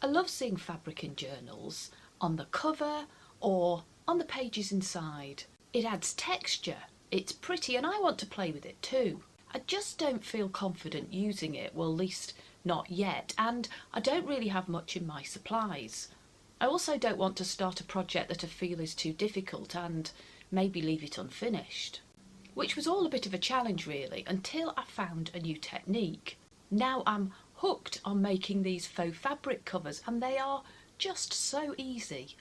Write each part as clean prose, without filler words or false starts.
I love seeing fabric in journals on the cover or on the pages inside. It adds texture, it's pretty, and I want to play with it too. I just don't feel confident using it, well, at least not yet, and I don't really have much in my supplies. I also don't want to start a project that I feel is too difficult and maybe leave it unfinished. Which was all a bit of a challenge really, until I found a new technique. Now I'm hooked on making these faux fabric covers, and they are just so easy.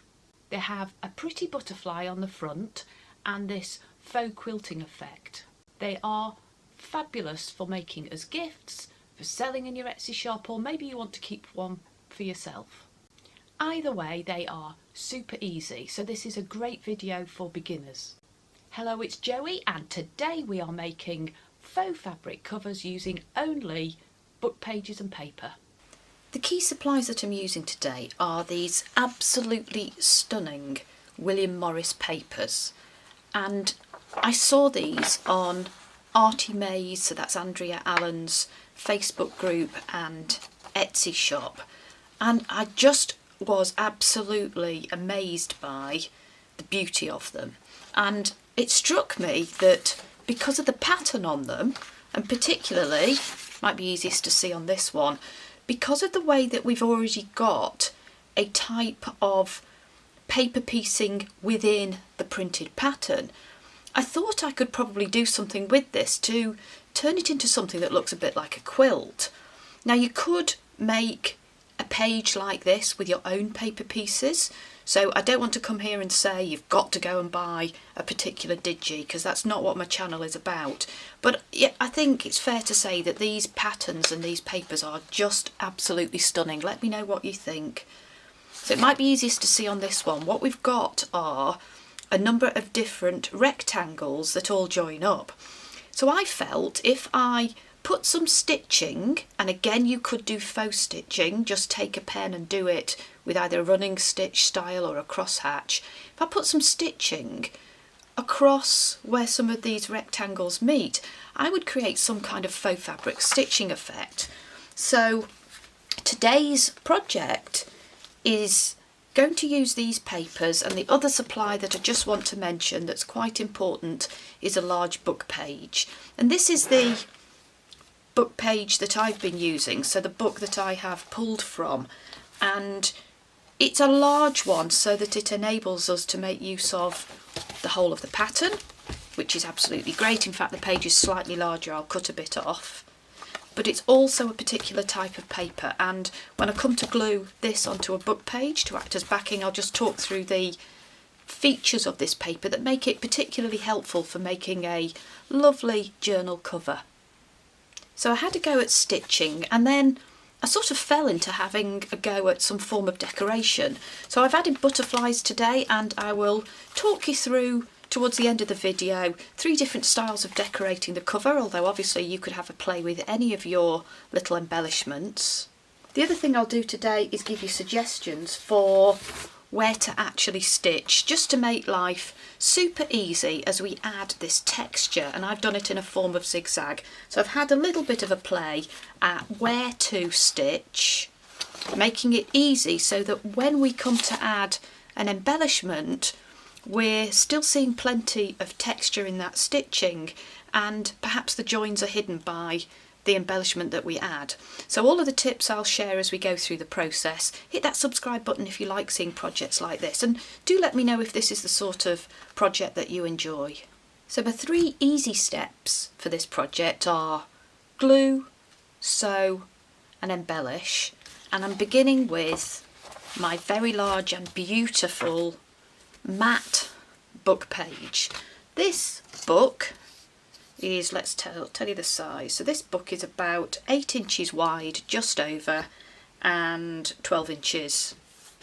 They have a pretty butterfly on the front and this faux quilting effect. They are fabulous for making as gifts, for selling in your Etsy shop, or maybe you want to keep one for yourself. Either way, they are super easy, so this is a great video for beginners. Hello, it's Joey, and today we are making faux fabric covers using only book pages and paper. The key supplies that I'm using today are these absolutely stunning William Morris papers, and I saw these on Artymaze, so that's Andrea Allen's Facebook group and Etsy shop, and I just was absolutely amazed by the beauty of them. And it struck me that because of the pattern on them, and particularly, might be easiest to see on this one, because of the way that we've already got a type of paper piecing within the printed pattern, I thought I could probably do something with this to turn it into something that looks a bit like a quilt. Now you could make a page like this with your own paper pieces, so I don't want to come here and say you've got to go and buy a particular digi, because that's not what my channel is about. But yeah, I think it's fair to say that these patterns and these papers are just absolutely stunning. Let me know what you think. So it might be easiest to see on this one. What we've got are a number of different rectangles that all join up. So I felt if I put some stitching, and again you could do faux stitching, just take a pen and do it with either a running stitch style or a crosshatch. If I put some stitching across where some of these rectangles meet, I would create some kind of faux fabric stitching effect. So today's project is going to use these papers, and the other supply that I just want to mention that's quite important is a large book page. And this is the book page that I've been using, so the book that I have pulled from, and it's a large one so that it enables us to make use of the whole of the pattern, which is absolutely great. In fact, the page is slightly larger, I'll cut a bit off, but it's also a particular type of paper, and when I come to glue this onto a book page to act as backing, I'll just talk through the features of this paper that make it particularly helpful for making a lovely journal cover. So I had a go at stitching, and then I sort of fell into having a go at some form of decoration. So I've added butterflies today, and I will talk you through, towards the end of the video, 3 different styles of decorating the cover, although obviously you could have a play with any of your little embellishments. The other thing I'll do today is give you suggestions for where to actually stitch, just to make life super easy as we add this texture, and I've done it in a form of zigzag. So I've had a little bit of a play at where to stitch, making it easy so that when we come to add an embellishment, we're still seeing plenty of texture in that stitching, and perhaps the joins are hidden by the embellishment that we add. So all of the tips I'll share as we go through the process. Hit that subscribe button if you like seeing projects like this, and do let me know if this is the sort of project that you enjoy. So the 3 easy steps for this project are glue, sew and embellish, and I'm beginning with my very large and beautiful matte book page. This book is, let's tell you the size. So this book is about 8 inches wide, just over, and 12 inches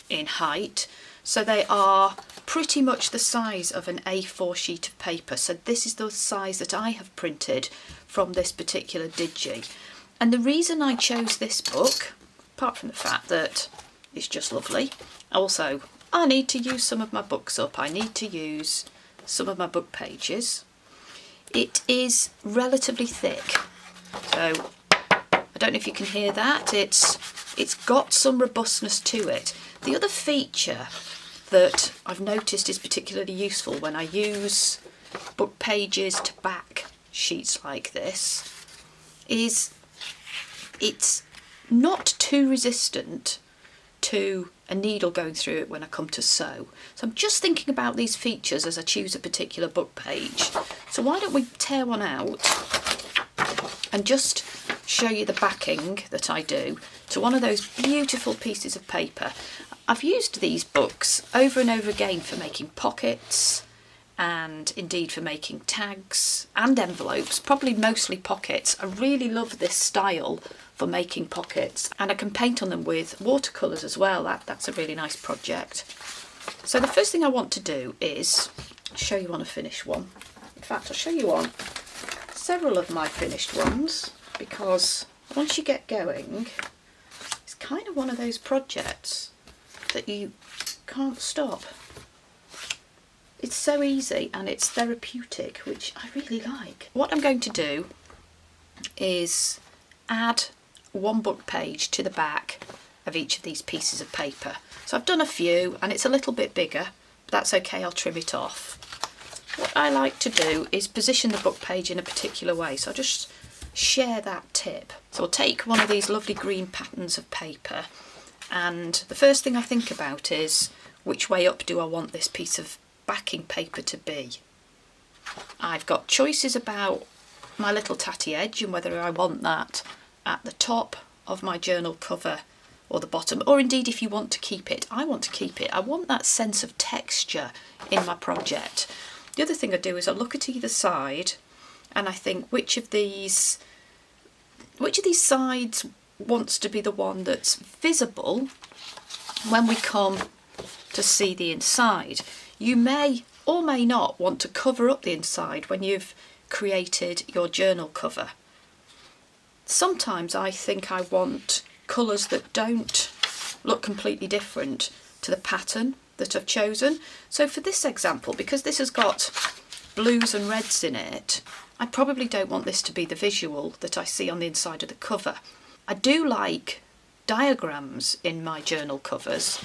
in height. So they are pretty much the size of an A4 sheet of paper. So this is the size that I have printed from this particular digi. And the reason I chose this book, apart from the fact that it's just lovely, also I need to use some of my books up. I need to use some of my book pages. It is relatively thick, so I don't know if you can hear that. It's it's got some robustness to it. The other feature that I've noticed is particularly useful when I use book pages to back sheets like this is it's not too resistant to a needle going through it when I come to sew. So I'm just thinking about these features as I choose a particular book page. So why don't we tear one out and just show you the backing that I do to one of those beautiful pieces of paper. I've used these books over and over again for making pockets and indeed for making tags and envelopes, probably mostly pockets. I really love this style for making pockets, and I can paint on them with watercolours as well. That's a really nice project. So the first thing I want to do is show you on a finished one. In fact, I'll show you on several of my finished ones, because once you get going, it's kind of one of those projects that you can't stop. It's so easy and it's therapeutic, which I really like. What I'm going to do is add one book page to the back of each of these pieces of paper. So I've done a few and it's a little bit bigger, but that's okay, I'll trim it off. What I like to do is position the book page in a particular way, so I'll just share that tip. So I'll take one of these lovely green patterns of paper, and the first thing I think about is which way up do I want this piece of backing paper to be. I've got choices about my little tatty edge and whether I want that at the top of my journal cover or the bottom, or indeed if you want to keep it. I want to keep it. I want that sense of texture in my project. The other thing I do is I look at either side and I think which of these sides wants to be the one that's visible when we come to see the inside. You may or may not want to cover up the inside when you've created your journal cover. Sometimes I think I want colours that don't look completely different to the pattern that I've chosen. So for this example, because this has got blues and reds in it, I probably don't want this to be the visual that I see on the inside of the cover. I do like diagrams in my journal covers,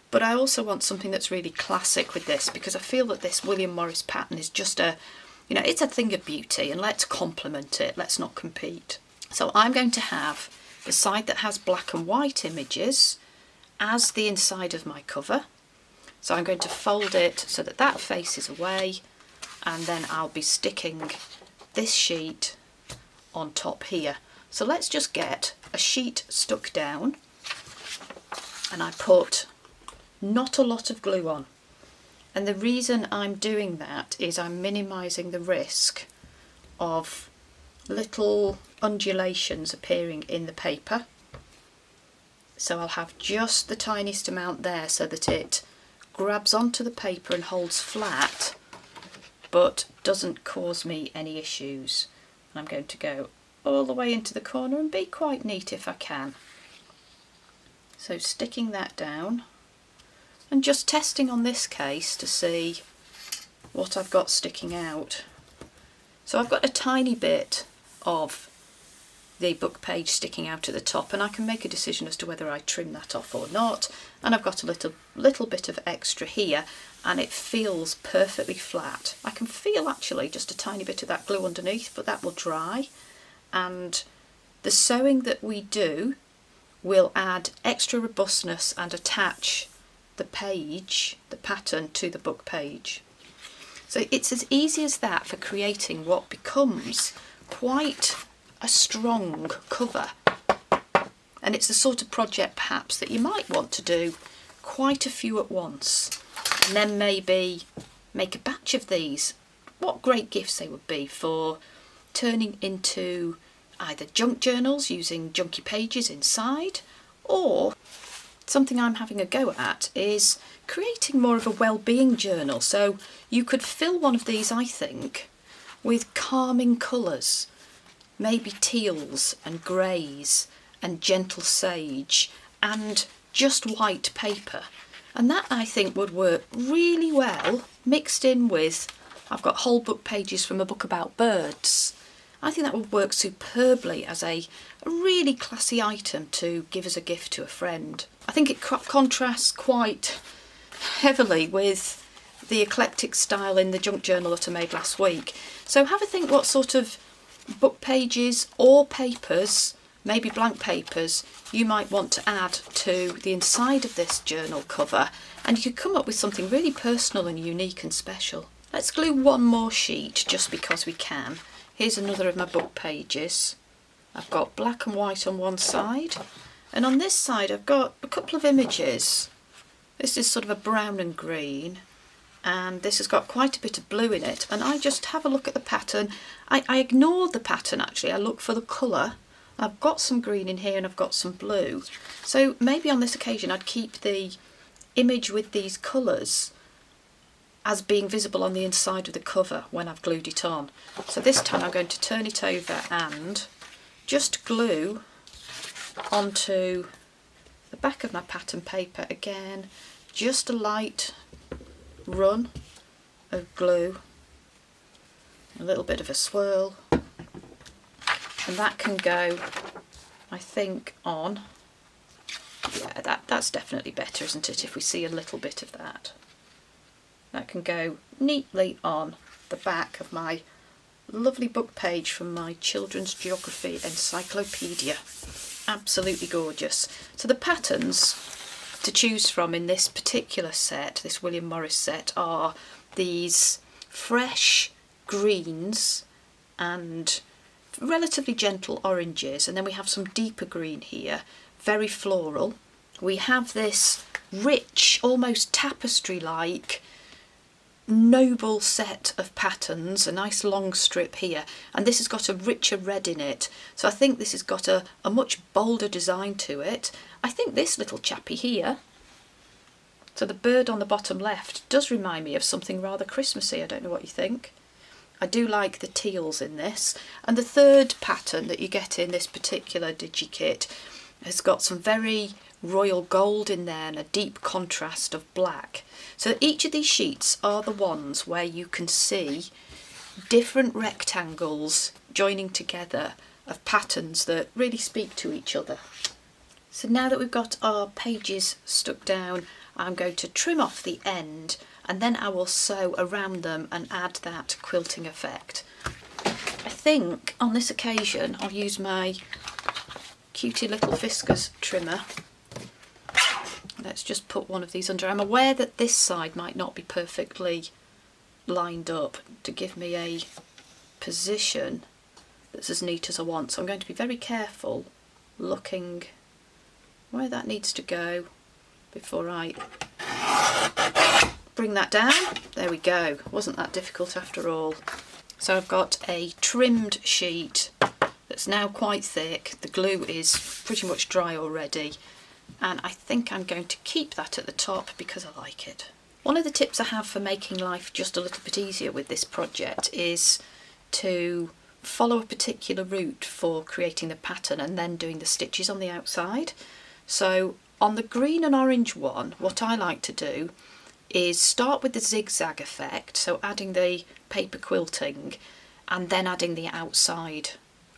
but I also want something that's really classic with this, because I feel that this William Morris pattern is just it's a thing of beauty, and let's complement it, let's not compete. So I'm going to have the side that has black and white images as the inside of my cover. So I'm going to fold it so that that faces away, and then I'll be sticking this sheet on top here. So let's just get a sheet stuck down, and I put not a lot of glue on. And the reason I'm doing that is I'm minimising the risk of little undulations appearing in the paper. So I'll have just the tiniest amount there so that it grabs onto the paper and holds flat, but doesn't cause me any issues. And I'm going to go all the way into the corner and be quite neat if I can. So sticking that down and just testing on this case to see what I've got sticking out. So I've got a tiny bit of the book page sticking out at the top, and I can make a decision as to whether I trim that off or not. And I've got a little bit of extra here, and it feels perfectly flat. I can feel actually just a tiny bit of that glue underneath, but that will dry. And the sewing that we do will add extra robustness and attach the page, the pattern, to the book page. So it's as easy as that for creating what becomes quite a strong cover. And it's the sort of project perhaps that you might want to do quite a few at once, and then maybe make a batch of these. What great gifts they would be for turning into either junk journals using junky pages inside, or something I'm having a go at is creating more of a well-being journal. So you could fill one of these, I think, with calming colours, maybe teals and greys and gentle sage and just white paper. And that, I think, would work really well mixed in with, I've got whole book pages from a book about birds, I think that would work superbly as a really classy item to give as a gift to a friend. I think it contrasts quite heavily with the eclectic style in the junk journal that I made last week. So have a think what sort of book pages or papers, maybe blank papers, you might want to add to the inside of this journal cover, and you could come up with something really personal and unique and special. Let's glue one more sheet just because we can. Here's another of my book pages. I've got black and white on one side, and on this side I've got a couple of images. This is sort of a brown and green, and this has got quite a bit of blue in it, and I just have a look at the pattern. I ignored the pattern actually, I look for the colour. I've got some green in here and I've got some blue, so maybe on this occasion I'd keep the image with these colours as being visible on the inside of the cover when I've glued it on. So this time I'm going to turn it over and just glue onto the back of my pattern paper again, just a light run of glue, a little bit of a swirl, and that can go, I think, on, yeah, that's definitely better, isn't it, if we see a little bit of that. That can go neatly on the back of my lovely book page from my children's geography encyclopedia. Absolutely gorgeous. So the patterns to choose from in this particular set, this William Morris set, are these fresh greens and relatively gentle oranges, and then we have some deeper green here, very floral. We have this rich, almost tapestry-like noble set of patterns, a nice long strip here, and this has got a richer red in it, so I think this has got a much bolder design to it. I think this little chappy here, so the bird on the bottom left, does remind me of something rather Christmassy. I don't know what you think. I do like the teals in this, and the third pattern that you get in this particular DigiKit has got some very royal gold in there and a deep contrast of black. So each of these sheets are the ones where you can see different rectangles joining together of patterns that really speak to each other. So now that we've got our pages stuck down, I'm going to trim off the end, and then I will sew around them and add that quilting effect. I think on this occasion I'll use my cutie little Fiskars trimmer. Let's just put one of these under. I'm aware that this side might not be perfectly lined up to give me a position that's as neat as I want, so I'm going to be very careful looking where that needs to go before I bring that down. There we go, wasn't that difficult after all. So I've got a trimmed sheet that's now quite thick, the glue is pretty much dry already, and I think I'm going to keep that at the top because I like it. One of the tips I have for making life just a little bit easier with this project is to follow a particular route for creating the pattern and then doing the stitches on the outside. So on the green and orange one, what I like to do is start with the zigzag effect, so adding the paper quilting and then adding the outside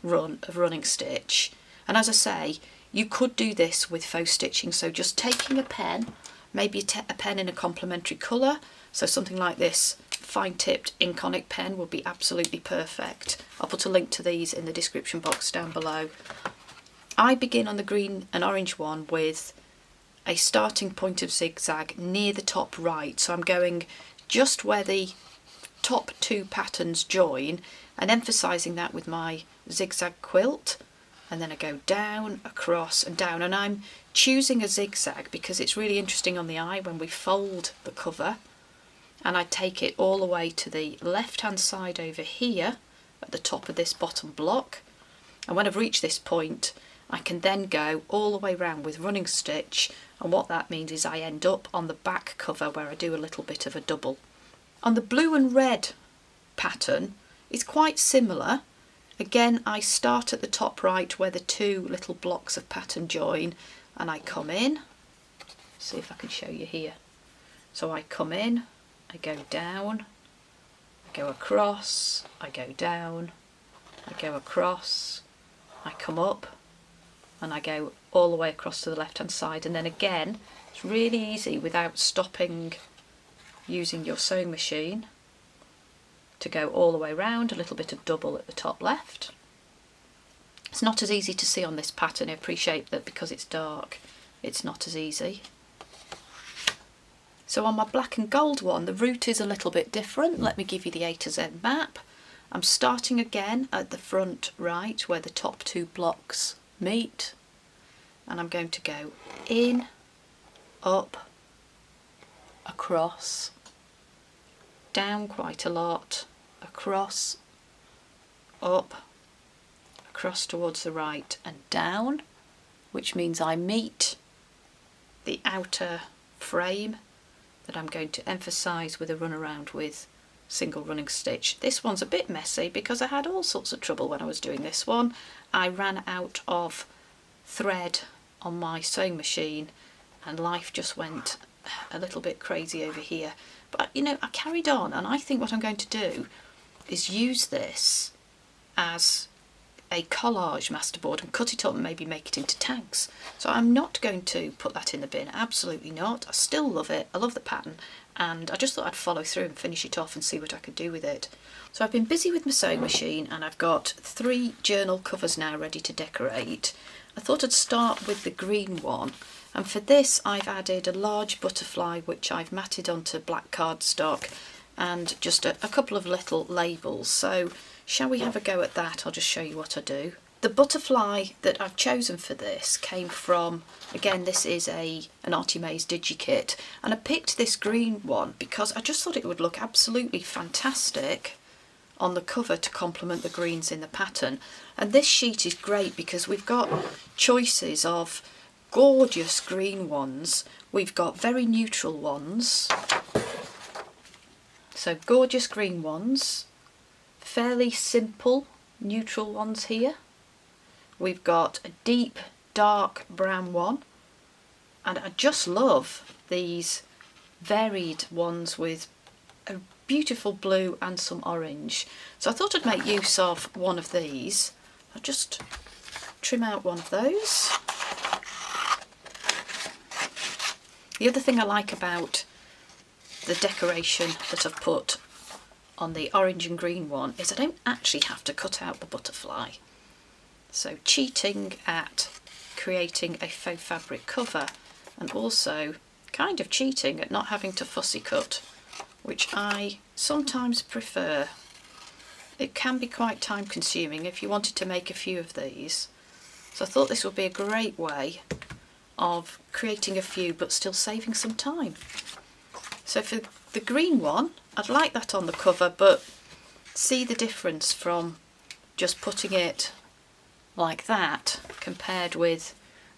run of running stitch. And as I say, you could do this with faux stitching, so just taking a pen, maybe a pen in a complementary colour, so something like this fine tipped Inconic pen would be absolutely perfect. I'll put a link to these in the description box down below. I begin on the green and orange one with a starting point of zigzag near the top right, so I'm going just where the top two patterns join and emphasising that with my zigzag quilt, and then I go down, across and down, and I'm choosing a zigzag because it's really interesting on the eye when we fold the cover, and I take it all the way to the left hand side over here at the top of this bottom block, and when I've reached this point I can then go all the way round with running stitch, and what that means is I end up on the back cover where I do a little bit of a double. On the blue and red pattern it's quite similar. Again, I start at the top right where the two little blocks of pattern join, and I come in. See if I can show you here. So I come in, I go down, I go across, I go down, I go across, I come up, and I go all the way across to the left hand side, and then again it's really easy without stopping using your sewing machine to go all the way round, a little bit of double at the top left. It's not as easy to see on this pattern. I appreciate that because it's dark it's not as easy. So on my black and gold one the route is a little bit different. Let me give you the A to Z map. I'm starting again at the front right where the top two blocks meet, and I'm going to go in, up, across, down quite a lot, across, up, across towards the right and down, which means I meet the outer frame that I'm going to emphasise with a run around with single running stitch. This one's a bit messy because I had all sorts of trouble when I was doing this one. I ran out of thread on my sewing machine and life just went a little bit crazy over here. But you know, I carried on, and I think what I'm going to do is use this as a collage masterboard and cut it up and maybe make it into tags. So I'm not going to put that in the bin, absolutely not. I still love it, I love the pattern, and I just thought I'd follow through and finish it off and see what I could do with it. So I've been busy with my sewing machine and I've got 3 journal covers now ready to decorate. I thought I'd start with the green one, and for this I've added a large butterfly which I've matted onto black cardstock and just a couple of little labels. So shall we have a go at that? I'll just show you what I do. The butterfly that I've chosen for this came from, again this is an Artymaze DigiKit, and I picked this green one because I just thought it would look absolutely fantastic on the cover to complement the greens in the pattern. And this sheet is great because we've got choices of gorgeous green ones, we've got very neutral ones, so gorgeous green ones, fairly simple neutral ones here, we've got a deep dark brown one, and I just love these varied ones with a beautiful blue and some orange. So I thought I'd make use of one of these. I'll just trim out one of those. The other thing I like about the decoration that I've put on the orange and green one is I don't actually have to cut out the butterfly. So cheating at creating a faux fabric cover, and also kind of cheating at not having to fussy cut, which I sometimes prefer. It can be quite time consuming if you wanted to make a few of these. So I thought this would be a great way of creating a few but still saving some time. So for the green one, I'd like that on the cover, but see the difference from just putting it like that compared with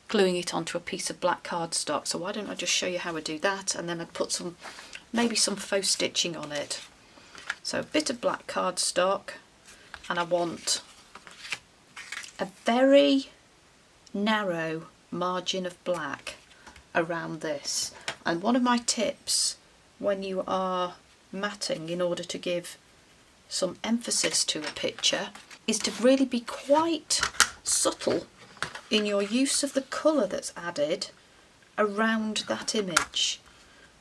gluing it onto a piece of black cardstock. So why don't I just show you how I do that, and then I'd put some, maybe some faux stitching on it. So a bit of black cardstock, and I want a very narrow margin of black around this. And one of my tips when you are matting in order to give some emphasis to a picture is to really be quite subtle in your use of the colour that's added around that image.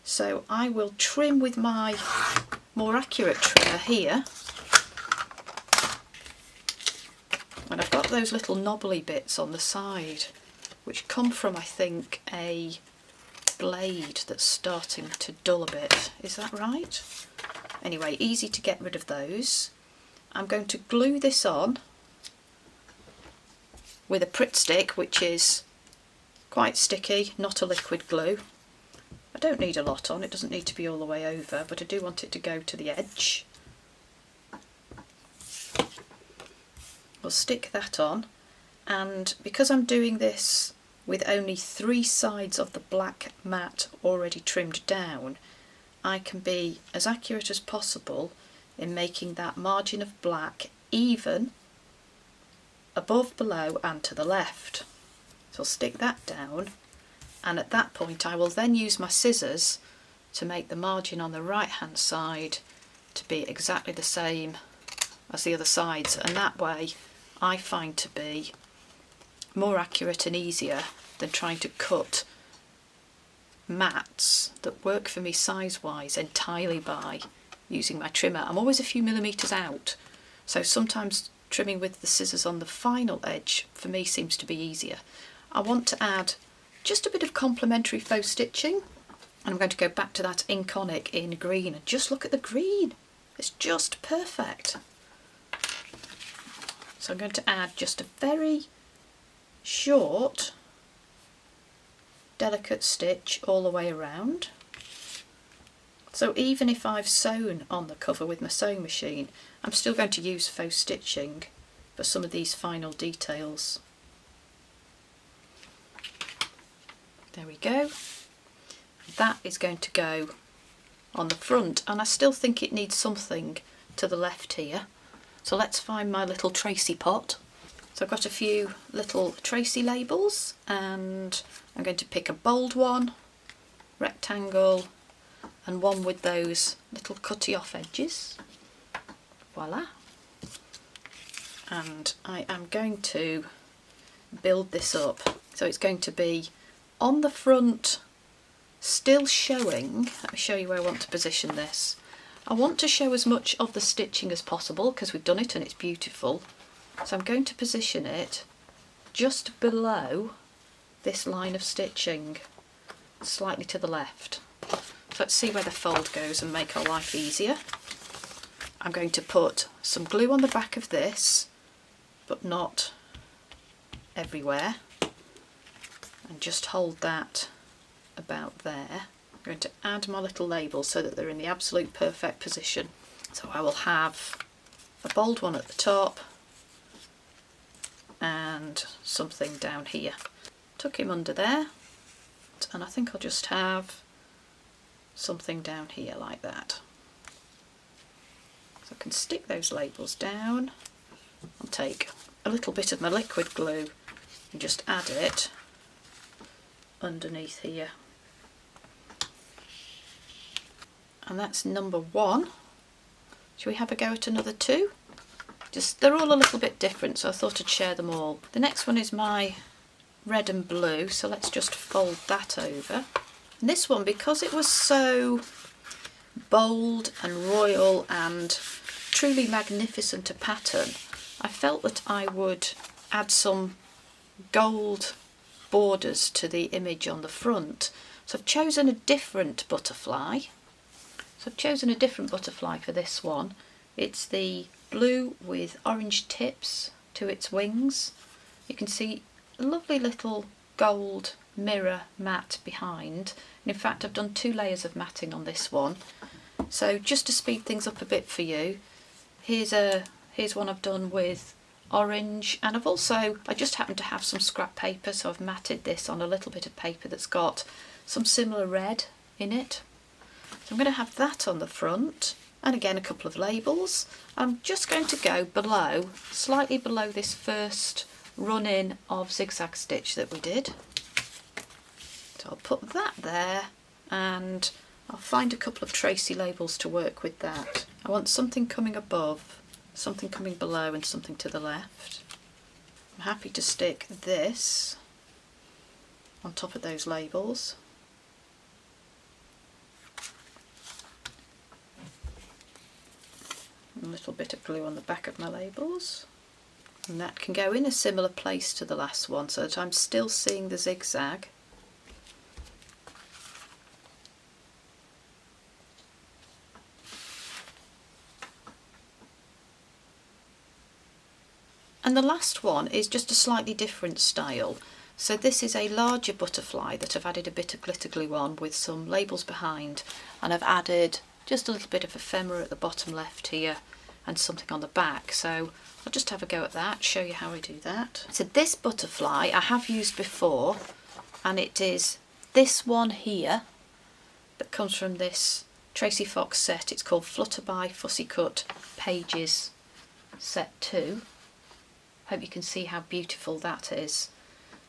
So I will trim with my more accurate trimmer here, and I've got those little knobbly bits on the side which come from, I think, a blade that's starting to dull a bit. Is that right? Anyway, easy to get rid of those. I'm going to glue this on with a Pritt stick, which is quite sticky, not a liquid glue. I don't need a lot on, it doesn't need to be all the way over, but I do want it to go to the edge. We'll stick that on, and because I'm doing this with only 3 sides of the black mat already trimmed down, I can be as accurate as possible in making that margin of black even above, below and to the left. So I'll stick that down, and at that point I will then use my scissors to make the margin on the right hand side to be exactly the same as the other sides, and that way I find to be more accurate and easier than trying to cut mats that work for me size-wise entirely by using my trimmer. I'm always a few millimetres out, so sometimes trimming with the scissors on the final edge for me seems to be easier. I want to add just a bit of complementary faux stitching, and I'm going to go back to that Inconic in green, and just look at the green, it's just perfect. So I'm going to add just a very short delicate stitch all the way around. So even if I've sewn on the cover with my sewing machine, I'm still going to use faux stitching for some of these final details. There we go. That is going to go on the front, and I still think it needs something to the left here. So let's find my little Tracy pot. So I've got a few little Tracy labels, and I'm going to pick a bold one, rectangle, and one with those little cutty off edges. Voila. And I am going to build this up. So it's going to be on the front, still showing, let me show you where I want to position this. I want to show as much of the stitching as possible because we've done it and it's beautiful. So I'm going to position it just below this line of stitching, slightly to the left. So let's see where the fold goes and make our life easier. I'm going to put some glue on the back of this, but not everywhere, and just hold that about there. I'm going to add my little labels so that they're in the absolute perfect position. So I will have a bold one at the top and something down here. Tuck him under there, and I think I'll just have something down here like that. So I can stick those labels down. I'll take a little bit of my liquid glue and just add it underneath here. And that's number one. Shall we have a go at another two? Just, they're all a little bit different, so I thought I'd share them all. The next one is my red and blue, so let's just fold that over. And this one, because it was so bold and royal and truly magnificent a pattern, I felt that I would add some gold borders to the image on the front. So I've chosen a different butterfly. For this one. It's the blue with orange tips to its wings. You can see a lovely little gold mirror mat behind. And in fact, I've done 2 layers of matting on this one. So just to speed things up a bit for you, here's one I've done with orange, and I just happen to have some scrap paper, so I've matted this on a little bit of paper that's got some similar red in it. So I'm going to have that on the front, and again a couple of labels. I'm just going to go below, slightly below this first run in of zigzag stitch that we did. So I'll put that there, and I'll find a couple of Tracy labels to work with that. I want something coming above, something coming below, and something to the left. I'm happy to stick this on top of those labels. A little bit of glue on the back of my labels, and that can go in a similar place to the last one so that I'm still seeing the zigzag. And the last one is just a slightly different style. So this is a larger butterfly that I've added a bit of glitter glue on with some labels behind, and I've added just a little bit of ephemera at the bottom left here and something on the back. So I'll just have a go at that, show you how I do that. So this butterfly I have used before, and it is this one here that comes from this Tracy Fox set. It's called Flutterby Fussy Cut Pages Set 2. Hope you can see how beautiful that is.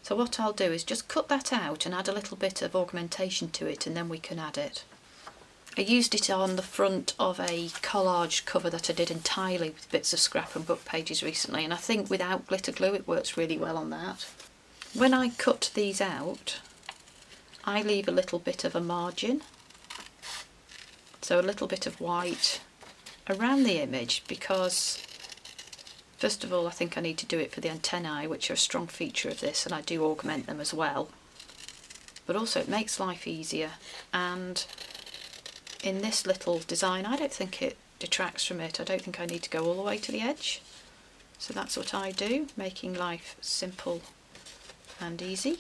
So what I'll do is just cut that out and add a little bit of augmentation to it, and then we can add it. I used it on the front of a collage cover that I did entirely with bits of scrap and book pages recently, and I think without glitter glue it works really well on that. When I cut these out, I leave a little bit of a margin, so a little bit of white around the image, because first of all I think I need to do it for the antennae, which are a strong feature of this, and I do augment them as well, but also it makes life easier, and in this little design I don't think it detracts from it. I don't think I need to go all the way to the edge, so that's what I do, making life simple and easy.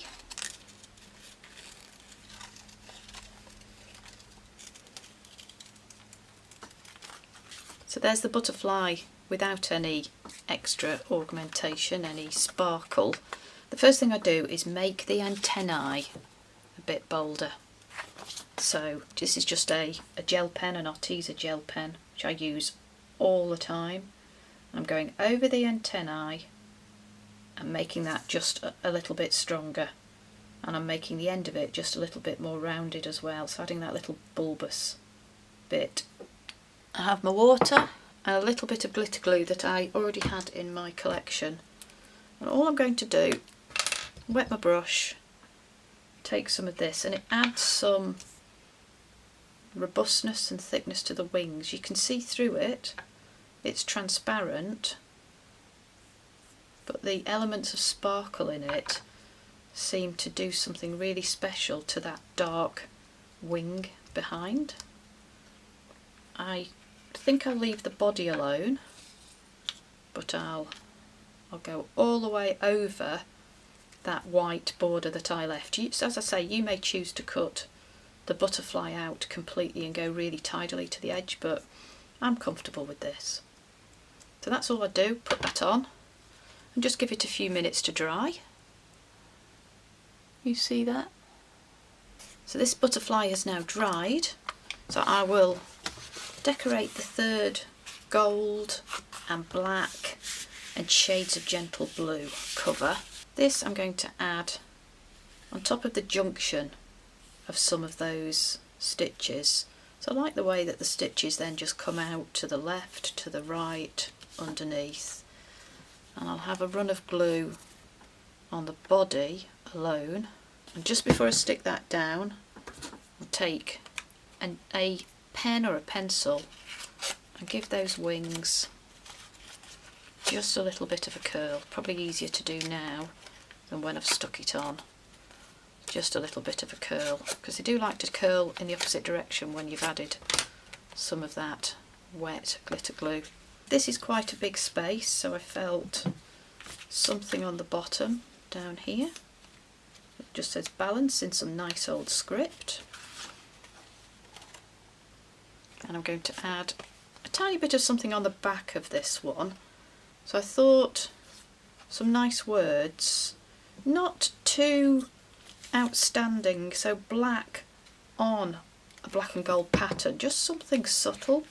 So there's the butterfly without any extra augmentation, any sparkle. The first thing I do is make the antennae a bit bolder. So this is just a gel pen, an Artymaze gel pen, which I use all the time. I'm going over the antennae and making that just a little bit stronger, and I'm making the end of it just a little bit more rounded as well, so adding that little bulbous bit. I have my water and a little bit of glitter glue that I already had in my collection, and all I'm going to do, wet my brush, take some of this, and it adds some robustness and thickness to the wings. You can see through it, it's transparent, but the elements of sparkle in it seem to do something really special to that dark wing behind. I think I'll leave the body alone, but I'll go all the way over that white border that I left. As I say, you may choose to cut the butterfly out completely and go really tidily to the edge, but I'm comfortable with this. So that's all I do, put that on and just give it a few minutes to dry. You see that? So this butterfly has now dried, so I will decorate the third gold and black and shades of gentle blue cover. This I'm going to add on top of the junction of some of those stitches. So I like the way that the stitches then just come out to the left, to the right, underneath, and I'll have a run of glue on the body alone, and just before I stick that down I'll take a pen or a pencil and give those wings just a little bit of a curl. Probably easier to do now than when I've stuck it on. Just a little bit of a curl, because they do like to curl in the opposite direction when you've added some of that wet glitter glue. This is quite a big space, so I felt something on the bottom down here. It just says balance in some nice old script. And I'm going to add a tiny bit of something on the back of this one. So I thought some nice words, not too outstanding, so black on a black and gold pattern, just something subtle,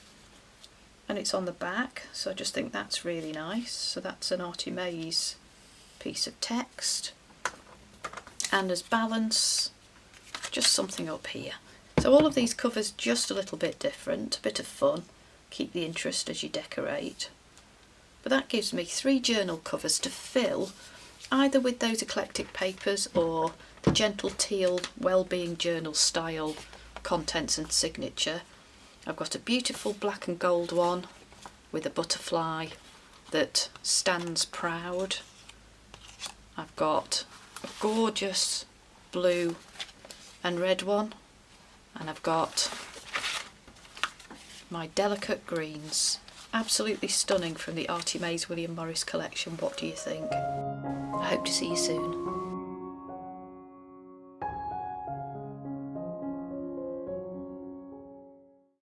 and it's on the back, so I just think that's really nice. So that's an Artymaze piece of text, and as balance, just something up here. So all of these covers just a little bit different, a bit of fun, keep the interest as you decorate. But that gives me 3 journal covers to fill, either with those eclectic papers or the gentle teal Wellbeing Journal style contents and signature. I've got a beautiful black and gold one with a butterfly that stands proud. I've got a gorgeous blue and red one, and I've got my delicate greens. Absolutely stunning from the Artymaze William Morris collection. What do you think? I hope to see you soon.